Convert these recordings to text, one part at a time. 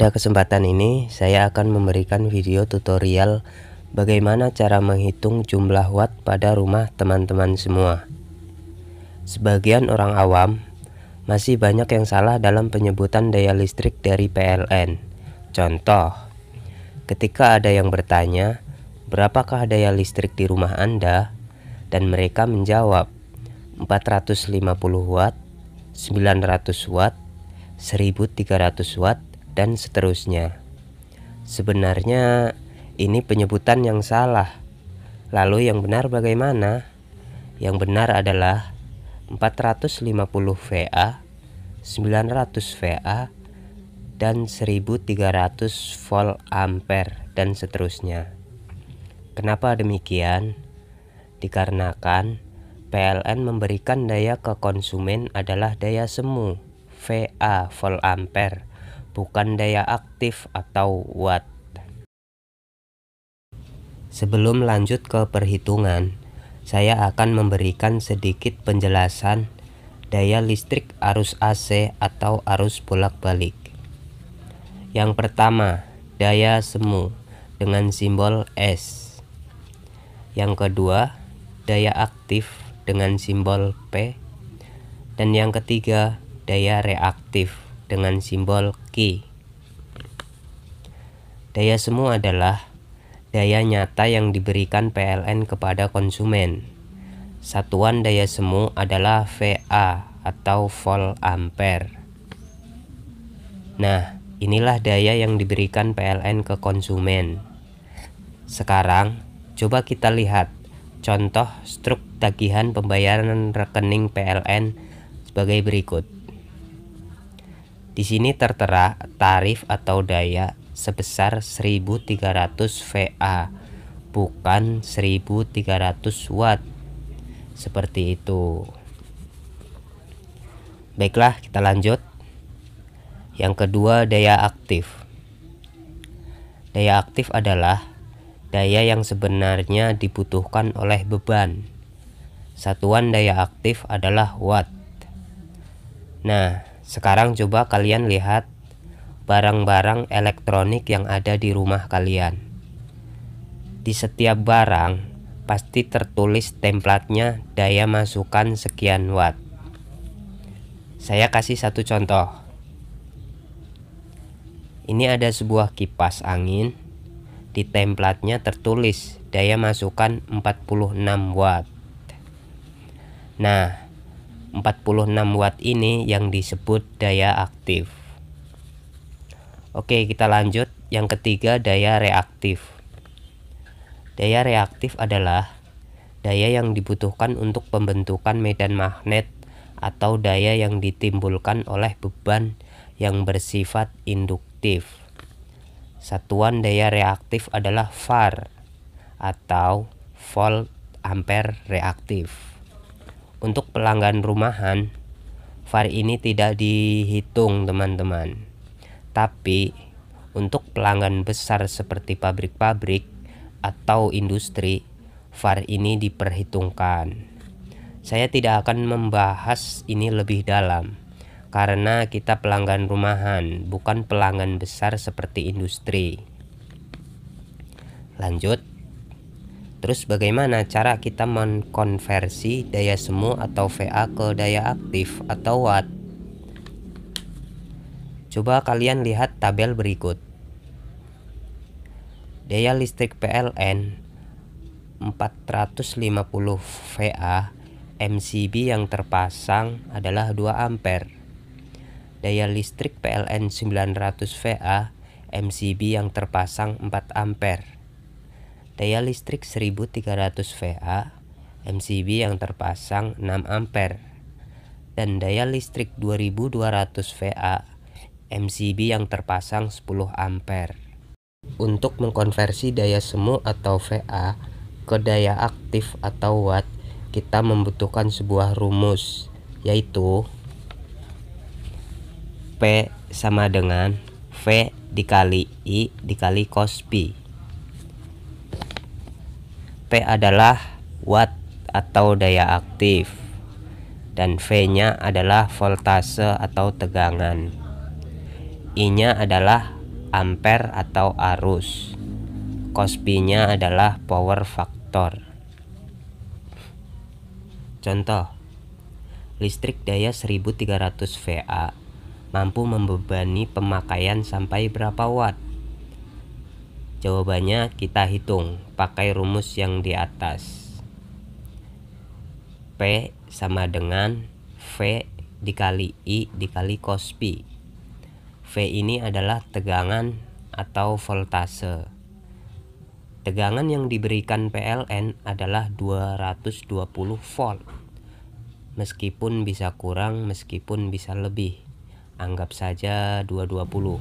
Pada kesempatan ini saya akan memberikan video tutorial bagaimana cara menghitung jumlah watt pada rumah teman-teman semua. Sebagian orang awam masih banyak yang salah dalam penyebutan daya listrik dari PLN. Contoh, ketika ada yang bertanya, berapakah daya listrik di rumah Anda? Dan mereka menjawab 450 watt, 900 watt, 1300 watt, dan seterusnya. Sebenarnya ini penyebutan yang salah. Lalu yang benar bagaimana? Yang benar adalah 450 VA, 900 VA, dan 1300 volt ampere, dan seterusnya. Kenapa demikian? Dikarenakan PLN memberikan daya ke konsumen adalah daya semu, VA, volt ampere, bukan daya aktif atau watt. Sebelum lanjut ke perhitungan, saya akan memberikan sedikit penjelasan daya listrik arus AC atau arus bolak-balik. Yang pertama, daya semu dengan simbol S. Yang kedua, daya aktif dengan simbol P. Dan yang ketiga, daya reaktif dengan simbol Q. Daya semu adalah daya nyata yang diberikan PLN kepada konsumen. Satuan daya semu adalah VA atau volt ampere. Nah, inilah daya yang diberikan PLN ke konsumen. Sekarang, coba kita lihat contoh struk tagihan pembayaran rekening PLN sebagai berikut. Di sini tertera tarif atau daya sebesar 1300 VA, bukan 1300 watt. Seperti itu. Baiklah, kita lanjut. Yang kedua, daya aktif. Daya aktif adalah daya yang sebenarnya dibutuhkan oleh beban. Satuan daya aktif adalah watt. Nah, sekarang coba kalian lihat barang-barang elektronik yang ada di rumah kalian. Di setiap barang pasti tertulis templatenya daya masukan sekian watt. Saya kasih satu contoh. Ini ada sebuah kipas angin. Di templatenya tertulis daya masukan 46 watt. Nah, 46 watt ini yang disebut daya aktif. Oke, kita lanjut. Yang ketiga, daya reaktif. Daya reaktif adalah daya yang dibutuhkan untuk pembentukan medan magnet atau daya yang ditimbulkan oleh beban yang bersifat induktif. Satuan daya reaktif adalah VAR atau volt ampere reaktif. Untuk pelanggan rumahan, VAR ini tidak dihitung, teman-teman. Tapi untuk pelanggan besar seperti pabrik-pabrik atau industri, VAR ini diperhitungkan. Saya tidak akan membahas ini lebih dalam karena kita pelanggan rumahan, bukan pelanggan besar seperti industri. Lanjut. Terus bagaimana cara kita mengkonversi daya semu atau VA ke daya aktif atau watt? Coba kalian lihat tabel berikut. Daya listrik PLN 450 VA MCB yang terpasang adalah 2 ampere. Daya listrik PLN 900 VA MCB yang terpasang 4 ampere. Daya listrik 1300 VA MCB yang terpasang 6 ampere. Dan daya listrik 2200 VA MCB yang terpasang 10 ampere. Untuk mengkonversi daya semu atau VA ke daya aktif atau watt, kita membutuhkan sebuah rumus, yaitu P sama dengan V dikali I dikali cos pi. P adalah watt atau daya aktif, dan V-nya adalah voltase atau tegangan. I-nya adalah ampere atau arus. Cos P-nya adalah power factor. Contoh, listrik daya 1300 VA mampu membebani pemakaian sampai berapa watt? Jawabannya kita hitung pakai rumus yang di atas. P sama dengan V dikali I dikali cos P. V ini adalah tegangan atau voltase. Tegangan yang diberikan PLN adalah 220 volt. Meskipun bisa kurang, meskipun bisa lebih. Anggap saja 220.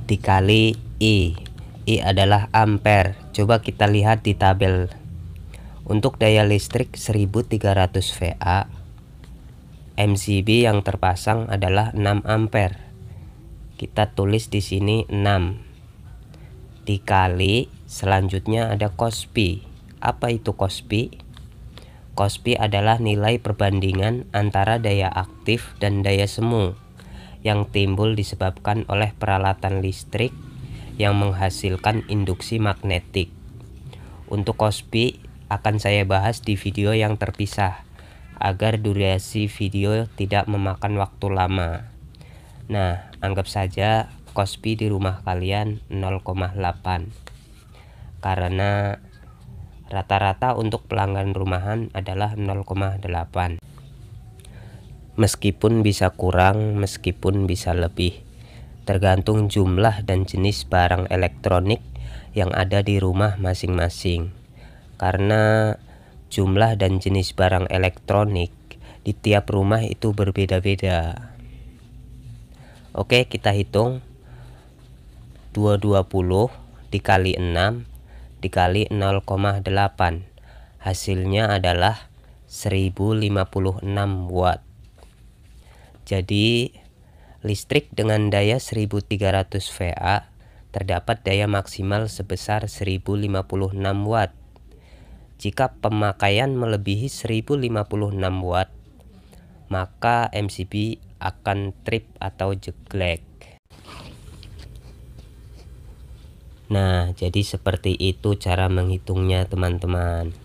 Dikali I. I adalah ampere. Coba kita lihat di tabel. Untuk daya listrik 1300 VA, MCB yang terpasang adalah 6 ampere. Kita tulis di sini 6. Dikali selanjutnya ada cos P. Apa itu cos P? Cos P adalah nilai perbandingan antara daya aktif dan daya semu yang timbul disebabkan oleh peralatan listrik yang menghasilkan induksi magnetik. Untuk cos P akan saya bahas di video yang terpisah agar durasi video tidak memakan waktu lama. Nah, anggap saja cos P di rumah kalian 0,8 karena rata-rata untuk pelanggan rumahan adalah 0,8. Meskipun bisa kurang, meskipun bisa lebih, tergantung jumlah dan jenis barang elektronik yang ada di rumah masing-masing. Karena jumlah dan jenis barang elektronik di tiap rumah itu berbeda-beda. Oke, kita hitung 220 dikali 6 dikali 0,8. Hasilnya adalah 1056 watt. Jadi listrik dengan daya 1300 VA terdapat daya maksimal sebesar 1056 watt. Jika pemakaian melebihi 1056 watt, maka MCB akan trip atau jeglek. Nah, jadi seperti itu cara menghitungnya, teman-teman.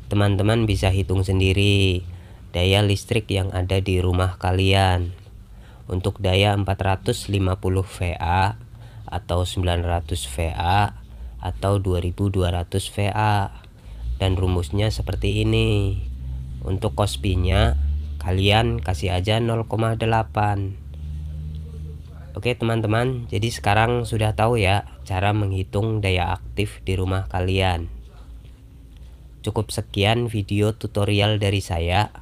Teman-teman bisa hitung sendiri daya listrik yang ada di rumah kalian. Untuk daya 450 VA atau 900 VA atau 2200 VA. Dan rumusnya seperti ini. Untuk cos P-nya kalian kasih aja 0,8. Oke teman-teman, jadi sekarang sudah tahu ya cara menghitung daya aktif di rumah kalian. Cukup sekian video tutorial dari saya.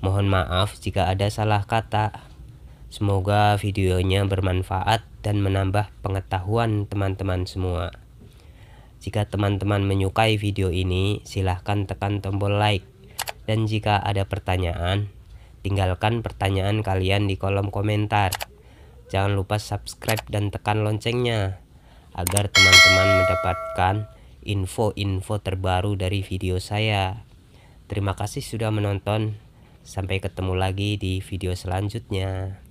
Mohon maaf jika ada salah kata. Semoga videonya bermanfaat dan menambah pengetahuan teman-teman semua. Jika teman-teman menyukai video ini, silahkan tekan tombol like. Dan jika ada pertanyaan, tinggalkan pertanyaan kalian di kolom komentar. Jangan lupa subscribe dan tekan loncengnya agar teman-teman mendapatkan info-info terbaru dari video saya. Terima kasih sudah menonton. Sampai ketemu lagi di video selanjutnya.